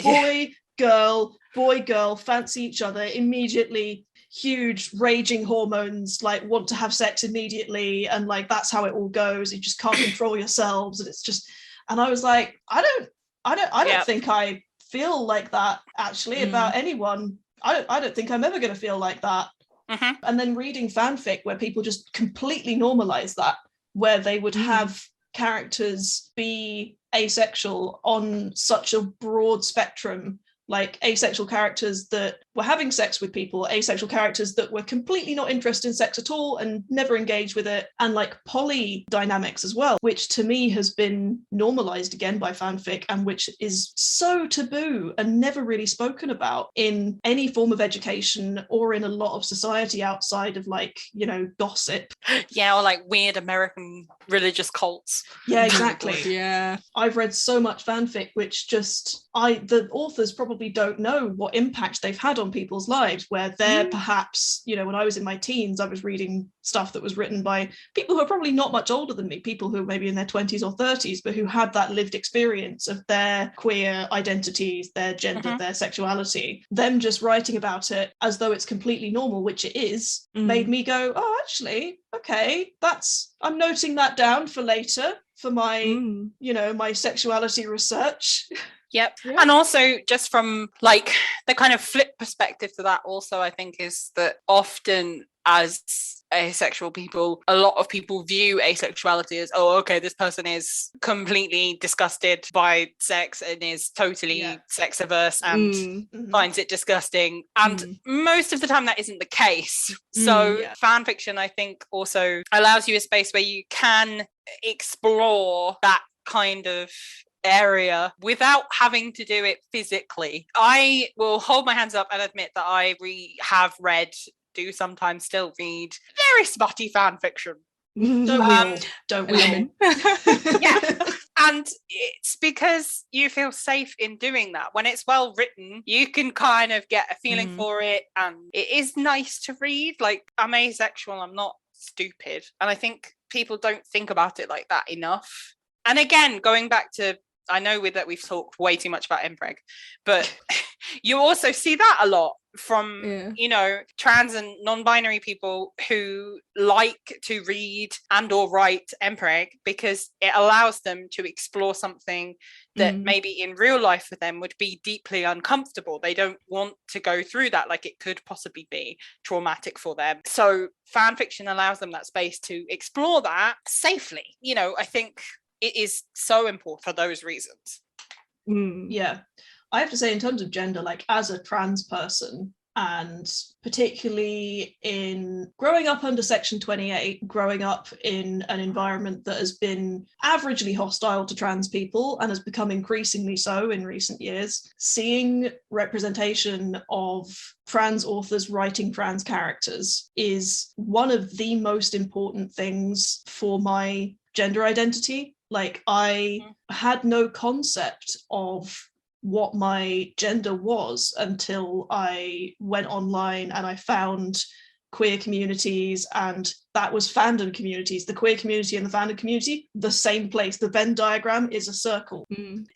boy, girl, fancy each other immediately. huge raging hormones, like want to have sex immediately, and like that's how it all goes. You just can't control yourselves, and it's just. And I was like, I don't think I feel like that actually about anyone. I don't think I'm ever going to feel like that. And then reading fanfic where people just completely normalize that, where they would have characters be asexual on such a broad spectrum, like asexual characters that were having sex with people, asexual characters that were completely not interested in sex at all and never engaged with it, and like poly dynamics as well, which to me has been normalized again by fanfic, and which is so taboo and never really spoken about in any form of education or in a lot of society outside of like, you know, gossip. Yeah, or like weird American religious cults. Yeah, exactly. Yeah. I've read so much fanfic which just the authors probably don't know what impact they've had on people's lives, where they're perhaps, you know, when I was in my teens, I was reading stuff that was written by people who are probably not much older than me, people who are maybe in their 20s or 30s, but who had that lived experience of their queer identities, their gender, their sexuality. Them just writing about it as though it's completely normal, which it is, made me go, oh, actually, okay, I'm noting that down for later for my, you know, my sexuality research. Yep. And also just from like the kind of flip perspective to that also, I think, is that often as asexual people, a lot of people view asexuality as, oh, okay, this person is completely disgusted by sex and is totally sex averse and finds it disgusting. And most of the time that isn't the case. So fan fiction, I think, also allows you a space where you can explore that kind of area without having to do it physically. I will hold my hands up and admit that I do sometimes still read very smutty fan fiction. Don't we all? Yeah. And it's because you feel safe in doing that. When it's well written, you can kind of get a feeling for it, and it is nice to read. Like, I'm asexual, I'm not stupid. And I think people don't think about it like that enough. And again, going back to, I know that we've talked way too much about impreg, but you also see that a lot from, you know, trans and non-binary people who like to read and or write impreg because it allows them to explore something that maybe in real life for them would be deeply uncomfortable. They don't want to go through that, like it could possibly be traumatic for them. So fan fiction allows them that space to explore that safely. You know, I think it is so important for those reasons. Yeah. I have to say, in terms of gender, like as a trans person, and particularly in growing up under Section 28, growing up in an environment that has been averagely hostile to trans people and has become increasingly so in recent years, seeing representation of trans authors writing trans characters is one of the most important things for my gender identity. Like, I had no concept of what my gender was until I went online and I found queer communities, and that was fandom communities. The queer community and the fandom community, the same place. The Venn diagram is a circle.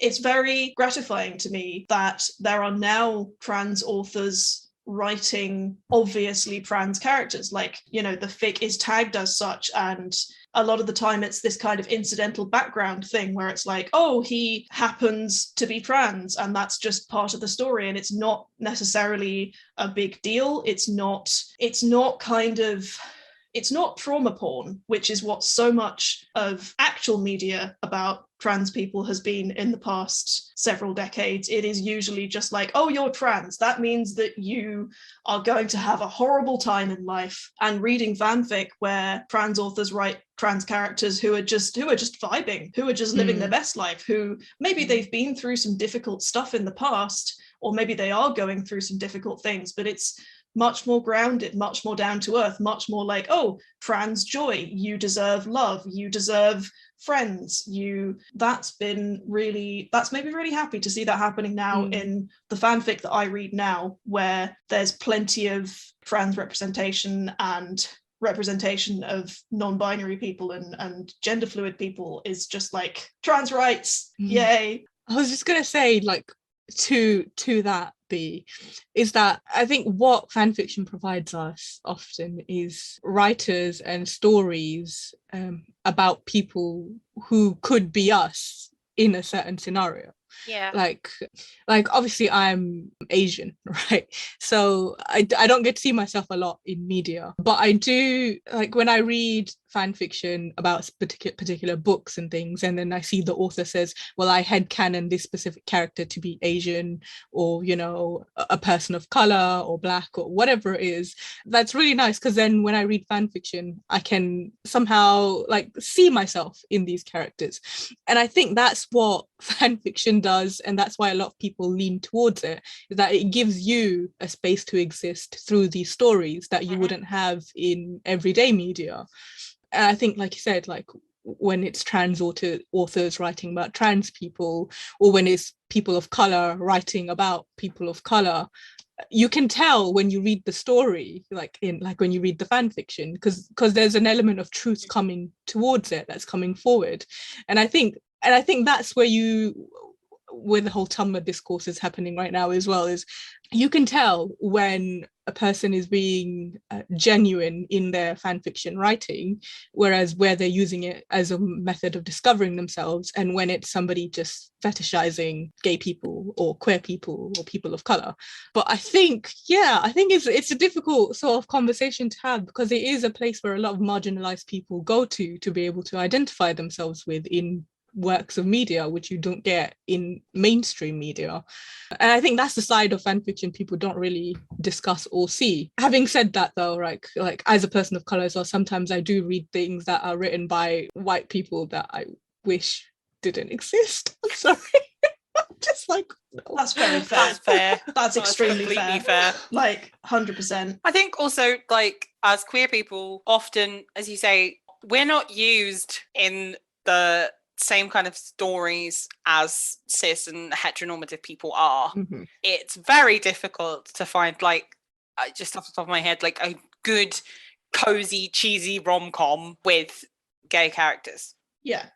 It's very gratifying to me that there are now trans authors writing obviously trans characters. Like, you know, the fic is tagged as such, and a lot of the time it's this kind of incidental background thing where it's like, oh, he happens to be trans and that's just part of the story, and it's not necessarily a big deal. It's not trauma porn, which is what so much of actual media about trans people has been in the past several decades. It is usually just like, oh, you're trans, that means that you are going to have a horrible time in life. And reading fanfic where trans authors write trans characters who are just vibing, who are just living their best life, who maybe they've been through some difficult stuff in the past, or maybe they are going through some difficult things, but it's much more grounded, much more down to earth, much more like, oh, trans joy, you deserve love, you deserve friends. That's made me really happy to see that happening now in the fanfic that I read now, where there's plenty of trans representation and representation of non-binary people and gender fluid people is just like trans rights, yay. I was just gonna say, like, to that be, is that I think what fan fiction provides us often is writers and stories about people who could be us in a certain scenario. Yeah. Like obviously I'm Asian, right? So I don't get to see myself a lot in media, but I do, like, when I read fan fiction about particular books and things, and then I see the author says, well, I headcanon this specific character to be Asian, or, you know, a person of color or black or whatever it is. That's really nice, because then when I read fan fiction, I can somehow like see myself in these characters. And I think that's what fan fiction does, and that's why a lot of people lean towards it, is that it gives you a space to exist through these stories that you wouldn't have in everyday media. And I think, like you said, like when it's trans authors writing about trans people, or when it's people of color writing about people of color, you can tell when you read the story, like when you read the fan fiction, because there's an element of truth coming towards it, that's coming forward. And I think that's where the whole Tumblr discourse is happening right now as well, is you can tell when a person is being genuine in their fan fiction writing, whereas where they're using it as a method of discovering themselves, and when it's somebody just fetishizing gay people or queer people or people of color. But I think it's a difficult sort of conversation to have, because it is a place where a lot of marginalized people go to be able to identify themselves with in works of media, which you don't get in mainstream media. And I think that's the side of fan fiction people don't really discuss or see. Having said that, though, like as a person of color as well, sometimes I do read things that are written by white people that I wish didn't exist. I'm sorry. Just like, no. That's very fair. That's fair. That's extremely completely fair. fair. Like 100%. I think also, like, as queer people, often, as you say, we're not used in the same kind of stories as cis and heteronormative people are. Mm-hmm. It's very difficult to find, like, just off the top of my head, like a good, cozy, cheesy rom-com with gay characters. Yeah.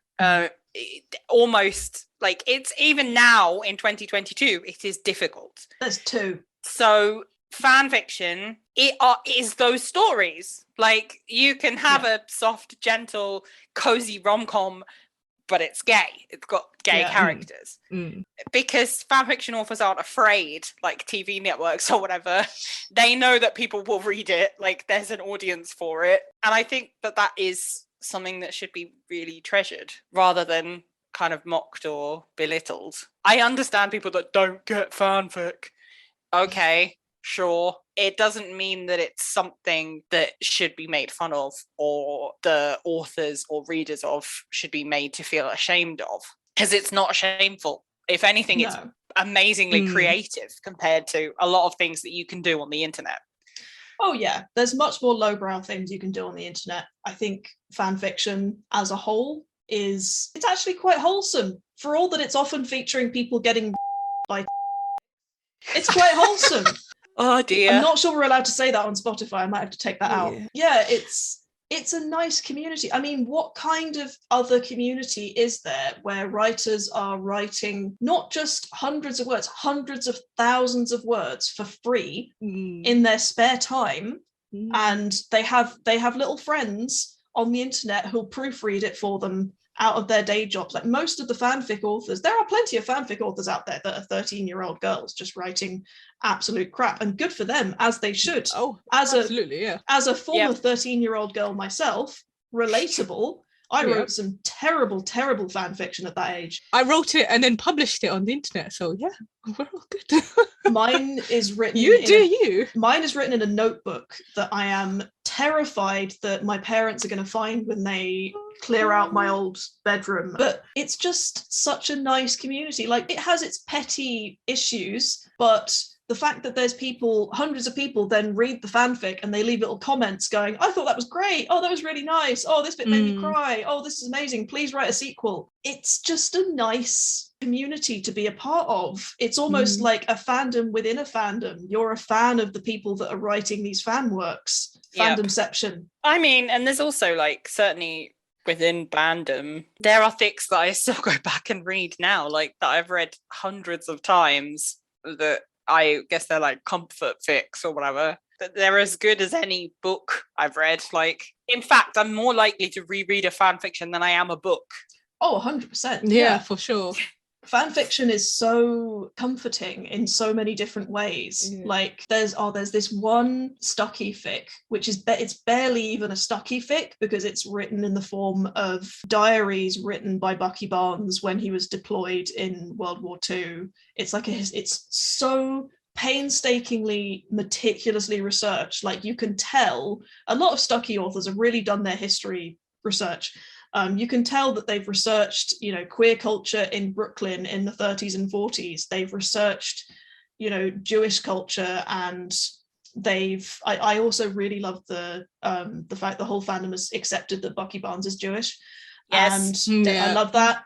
Almost, like, it's even now in 2022, it is difficult. There's two. So fan fiction, is those stories. Like, you can have a soft, gentle, cozy rom-com, but it's gay. It's got gay characters. Because fanfiction authors aren't afraid, like TV networks or whatever. They know that people will read it. Like, there's an audience for it. And I think that is something that should be really treasured, rather than kind of mocked or belittled. I understand people that don't get fanfic. Okay, sure. It doesn't mean that it's something that should be made fun of, or the authors or readers of should be made to feel ashamed of, because it's not shameful. If anything, it's amazingly creative compared to a lot of things that you can do on the internet. Oh yeah, there's much more lowbrow things you can do on the internet. I think fan fiction as a whole it's actually quite wholesome, for all that it's often featuring people getting by. It's quite wholesome. Oh dear. I'm not sure we're allowed to say that on Spotify. I might have to take that out. Yeah, it's a nice community. I mean, what kind of other community is there where writers are writing not just hundreds of words, hundreds of thousands of words for free in their spare time, and they have little friends on the internet who'll proofread it for them out of their day jobs? Like, most of the fanfic authors, there are plenty of fanfic authors out there that are 13-year-old girls just writing absolute crap, and good for them, as they should. Absolutely, As a former 13-year-old girl myself, relatable. I wrote some terrible fan fiction at that age. I wrote it and then published it on the internet, so yeah, we're all good. Mine is written Mine is written in a notebook that I am terrified that my parents are going to find when they clear out my old bedroom. But it's just such a nice community. Like, it has its petty issues, but the fact that there's hundreds of people then read the fanfic and they leave little comments going, I thought that was great. Oh, that was really nice. Oh, this bit made me cry. Oh, this is amazing. Please write a sequel. It's just a nice community to be a part of. It's almost like a fandom within a fandom. You're a fan of the people that are writing these fan works. Fandomception. I mean, and there's also, like, certainly within fandom, there are fics that I still go back and read now, like, that I've read hundreds of times, that I guess they're like comfort fics or whatever. They're as good as any book I've read. Like, in fact, I'm more likely to reread a fan fiction than I am a book. Oh, 100%. Yeah, for sure. Fan fiction is so comforting in so many different ways. Like there's this one Stucky fic, which is it's barely even a Stucky fic because it's written in the form of diaries written by Bucky Barnes when he was deployed in World War II. It's like it's so painstakingly, meticulously researched. Like you can tell a lot of Stucky authors have really done their history research. You can tell that they've researched, queer culture in Brooklyn in the 30s and 40s. They've researched, Jewish culture, and I also really love the fact the whole fandom has accepted that Bucky Barnes is Jewish. Yes. And I love that.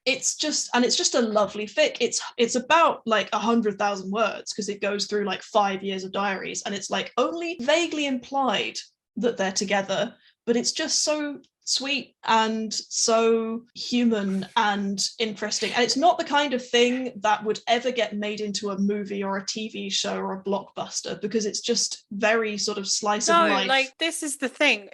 It's just a lovely fic. It's about like 100,000 words because it goes through like 5 years of diaries, and it's like only vaguely implied that they're together, but it's just so sweet and so human and interesting, and it's not the kind of thing that would ever get made into a movie or a TV show or a blockbuster because it's just very sort of slice of life. Like this is the thing.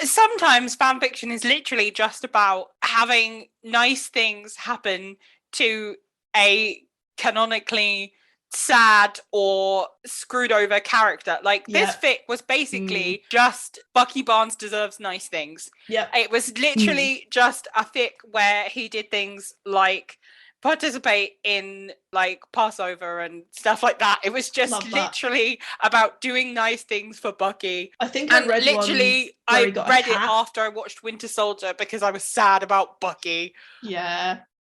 Sometimes fan fiction is literally just about having nice things happen to a canonically sad or screwed over character. Like this fic was basically just Bucky Barnes deserves nice things. It was literally just a fic where he did things like participate in like Passover and stuff like that. It was just literally about doing nice things for Bucky. I think I read literally I read it after I watched Winter Soldier because I was sad about Bucky.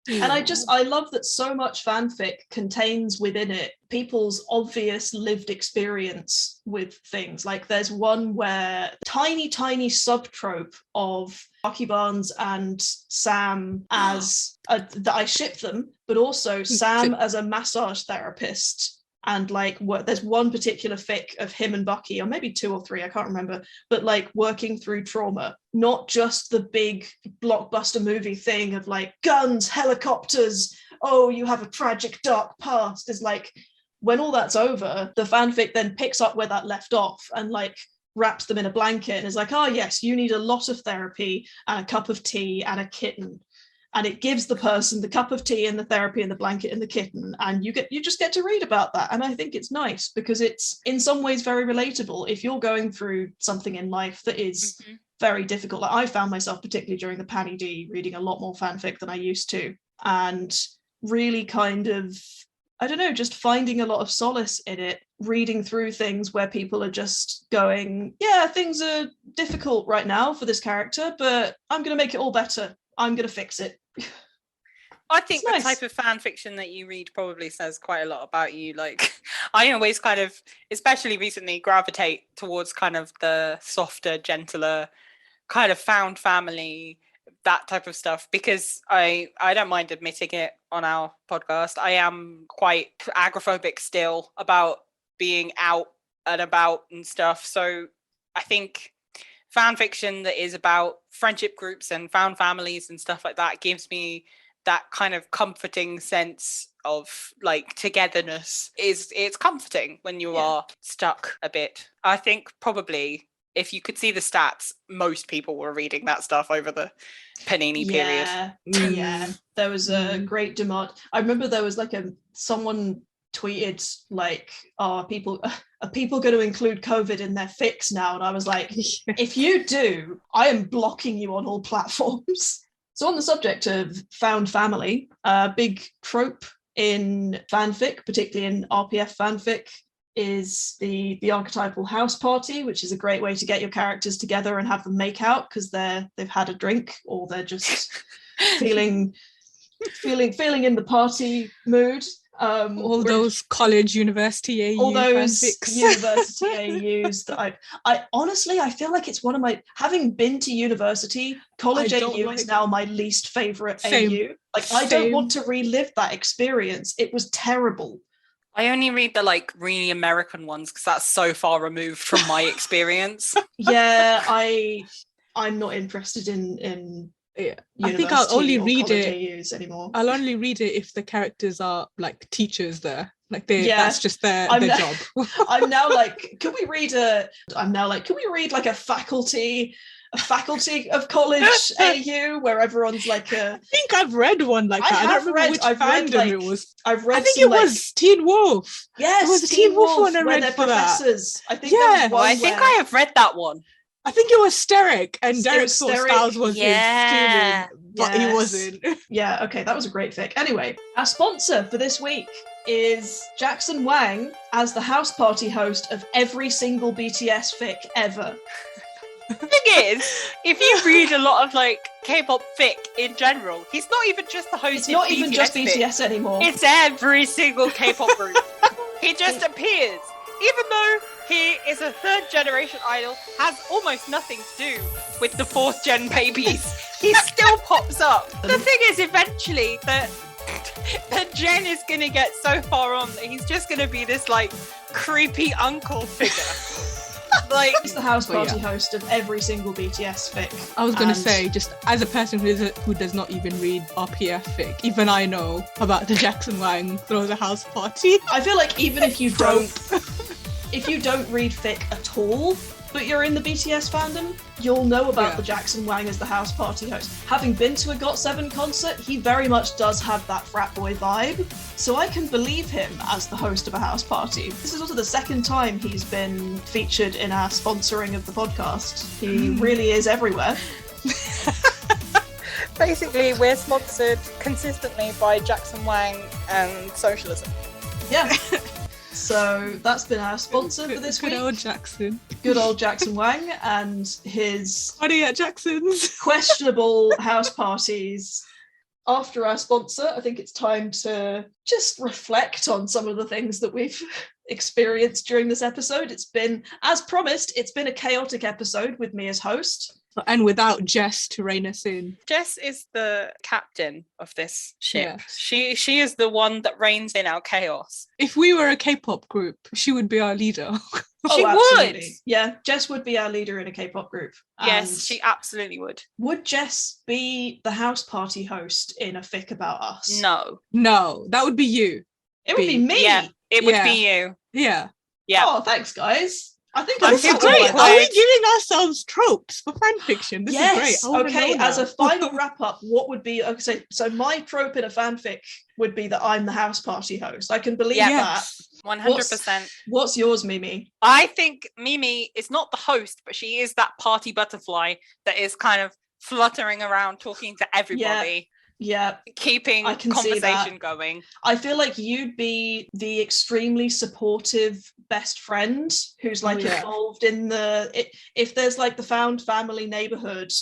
And I love that so much fanfic contains within it people's obvious lived experience with things. Like there's one where tiny subtrope of Bucky Barnes and Sam as that I ship them, but also Sam as a massage therapist. And like there's one particular fic of him and Bucky, or maybe 2 or 3, I can't remember, but like working through trauma, not just the big blockbuster movie thing of like guns, helicopters, oh, you have a tragic dark past. Is like when all that's over, the fanfic then picks up where that left off and like wraps them in a blanket and is like, oh yes, you need a lot of therapy and a cup of tea and a kitten. And it gives the person the cup of tea and the therapy and the blanket and the kitten, and you just get to read about that. And I think it's nice because it's in some ways very relatable. If you're going through something in life that is very difficult, like I found myself particularly during the Panny D reading a lot more fanfic than I used to, and really kind of, I don't know, just finding a lot of solace in it, reading through things where people are just going, yeah, things are difficult right now for this character, but I'm going to make it all better. I'm going to fix it. I think the type of fan fiction that you read probably says quite a lot about you. Like, I always kind of, especially recently, gravitate towards kind of the softer, gentler, kind of found family, that type of stuff, because I don't mind admitting it on our podcast. I am quite agoraphobic still about being out and about and stuff. So I think fan fiction that is about friendship groups and found families and stuff like that gives me that kind of comforting sense of like togetherness. It's comforting when you are stuck a bit. I think probably if you could see the stats, most people were reading that stuff over the Panini period. Yeah, there was a great demand. I remember there was like someone tweeted like, are people going to include COVID in their fics now? And I was like, if you do, I am blocking you on all platforms. So on the subject of found family, a big trope in fanfic, particularly in RPF fanfic, is the archetypal house party, which is a great way to get your characters together and have them make out because they've had a drink or they're just feeling in the party mood. All those college, university AU, all those fanfics. University AUs that I honestly, I feel like it's one of my, having been to university, college AU is now my least favorite AU. Like I don't want to relive that experience. It was terrible. I only read the like really American ones because that's so far removed from my experience. Yeah, I'm not interested in I think I'll only read it. Anymore. I'll only read it if the characters are like teachers there. Like that's just their job. I'm now like, can we read like a faculty of college AU where everyone's like I think I've read one like that. I don't remember which fandom it was. I think it was Teen Wolf. Yes, it was a Teen Wolf one I read for professors. That. I think there was one I think I have read that one. I think it was Steric, and Derek thought Styles was his student, but he wasn't. Yeah, okay, that was a great fic. Anyway, our sponsor for this week is Jackson Wang as the house party host of every single BTS fic ever. The thing is, if you read a lot of like K-pop fic in general, he's not even just the host. It's not even just BTS anymore. It's every single K-pop group. He just appears. Even though he is a third-generation idol, has almost nothing to do with the fourth-gen babies, he still pops up. The thing is, eventually, the Jen is going to get so far on that he's just going to be this, like, creepy uncle figure. Like, he's the house party host of every single BTS fic. I was going to say, just as a person who does not even read RPF fic, even I know about the Jackson Wang throws a house party. I feel like even if you don't... If you don't read fic at all, but you're in the BTS fandom, you'll know about the Jackson Wang as the house party host. Having been to a GOT7 concert, he very much does have that frat boy vibe, so I can believe him as the host of a house party. This is also the second time he's been featured in our sponsoring of the podcast. He really is everywhere. Basically, we're sponsored consistently by Jackson Wang and socialism. Yeah. So that's been our sponsor for this week. Good old Jackson. Good old Jackson Wang and his party at Jackson's questionable house parties. After our sponsor, I think it's time to just reflect on some of the things that we've experienced during this episode. It's been, as promised, it's been a chaotic episode with me as host. And without Jess to rein us in. Jess is the captain of this ship. Yes. She is the one that reins in our chaos. If we were a K-pop group, she would be our leader. She would. Yeah, Jess would be our leader in a K-pop group. Yes, she absolutely would. Would Jess be the house party host in a fic about us? No, that would be you. It would be me. Yeah, it would be you. Yeah. Oh, thanks, guys. I think this is great. Are we giving ourselves tropes for fanfiction? This is great. Okay, as a final wrap up, what would be so my trope in a fanfic would be that I'm the house party host. I can believe that. 100%. What's yours, Mimi? I think Mimi is not the host, but she is that party butterfly that is kind of fluttering around talking to everybody. Yeah, keeping conversation going. I feel like you'd be the extremely supportive best friend who's like involved in if there's like the found family neighborhood,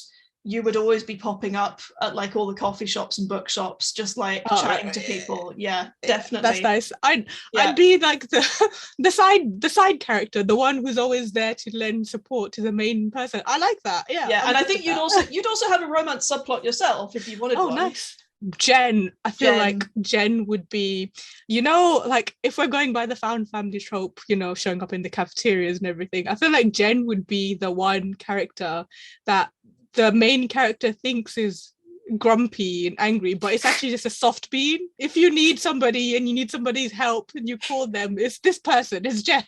you would always be popping up at like all the coffee shops and bookshops, just like chatting to people. Yeah, definitely. That's nice. I'd be like the side character, the one who's always there to lend support to the main person. I like that. Yeah. And I think you'd also have a romance subplot yourself if you wanted one. Nice. Jen, I feel like Jen would be, like if we're going by the found family trope, showing up in the cafeterias and everything, I feel like Jen would be the one character that the main character thinks is grumpy and angry, but it's actually just a soft bean. If you need somebody and you need somebody's help and you call them, it's this person, it's Jen.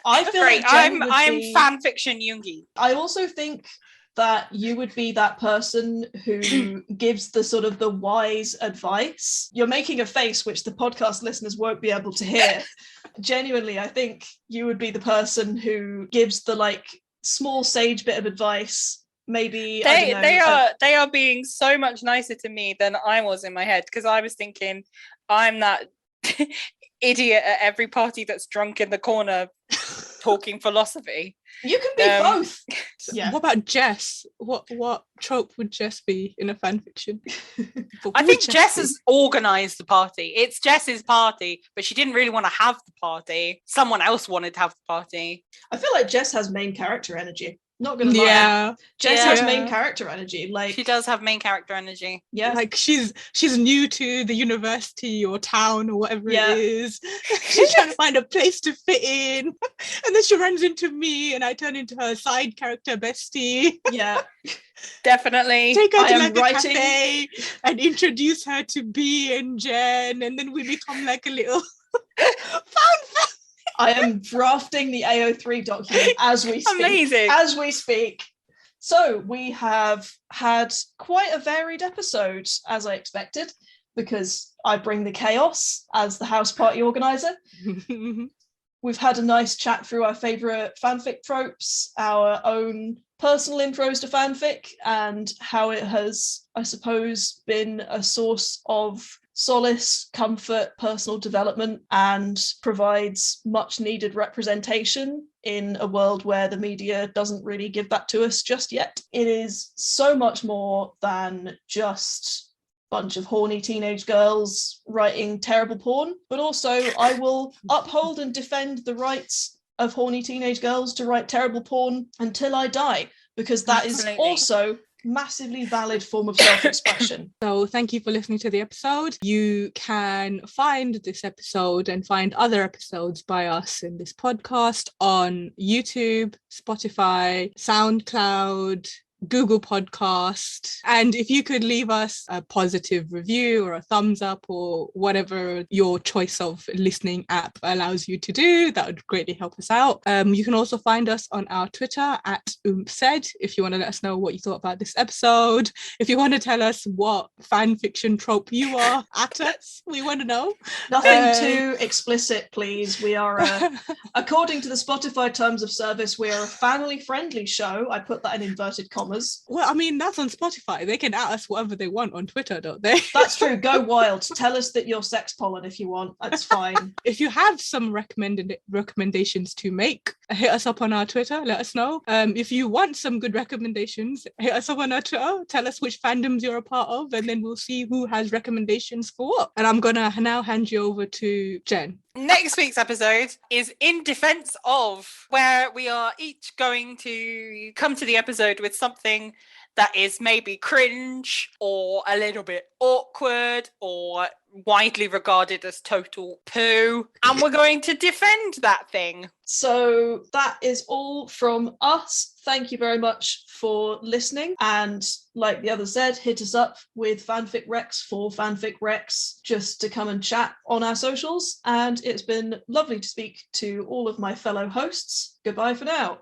I feel like I'm fanfiction Jungi. I also think that you would be that person who gives the sort of the wise advice. You're making a face which the podcast listeners won't be able to hear. Genuinely, I think you would be the person who gives the like small sage bit of advice. Maybe they are being so much nicer to me than I was in my head, because I was thinking I'm that idiot at every party that's drunk in the corner talking philosophy. You can be both. Yeah. What about Jess? What trope would Jess be in a fanfiction? I think Jess has organised the party. It's Jess's party, but she didn't really want to have the party. Someone else wanted to have the party. I feel like Jess has main character energy. Not gonna lie. Yeah. Jess Yeah. has main character energy. Like She does have main character energy. Yeah. Like she's new to the university or town or whatever Yeah. it is. She's trying to find a place to fit in. And then she runs into me and I turn into her side character bestie. Yeah. Definitely. Take her I to am like a writing- cafe and introduce her to B and Jen, and then we become like a little I am drafting the AO3 document as we speak. Amazing. As we speak. So we have had quite a varied episode, as I expected, because I bring the chaos as the house party organizer. We've had a nice chat through our favourite fanfic tropes, our own personal intros to fanfic, and how it has, I suppose, been a source of solace, comfort, personal development, and provides much needed representation in a world where the media doesn't really give that to us just yet. It is so much more than just bunch of horny teenage girls writing terrible porn, but also I will uphold and defend the rights of horny teenage girls to write terrible porn until I die, because that is Absolutely. also massively valid form of self-expression. So thank you for listening to the episode. You can find this episode and find other episodes by us in this podcast on YouTube, Spotify, SoundCloud, Google Podcast. And if you could leave us a positive review or a thumbs up or whatever your choice of listening app allows you to do, that would greatly help us out. You can also find us on our Twitter at oomfs if you want to let us know what you thought about this episode. If you want to tell us what fan fiction trope you are at us, we want to know. Nothing too explicit, please. We are, according to the Spotify terms of service, we are a family-friendly show. I put that in inverted commas. Well, I mean, that's on Spotify. They can at us whatever they want on Twitter, don't they? That's true. Go wild. Tell us that you're sex pollen if you want. That's fine. If you have some recommendations to make, hit us up on our Twitter. Let us know. If you want some good recommendations, hit us up on our Twitter. Tell us which fandoms you're a part of, and then we'll see who has recommendations for what. And I'm gonna now hand you over to Jen. Next week's episode is In Defense Of, where we are each going to come to the episode with something that is maybe cringe or a little bit awkward or widely regarded as total poo. And we're going to defend that thing. So that is all from us. Thank you very much for listening. And like the other said, hit us up with Fanfic Rex for Fanfic Rex just to come and chat on our socials. And it's been lovely to speak to all of my fellow hosts. Goodbye for now.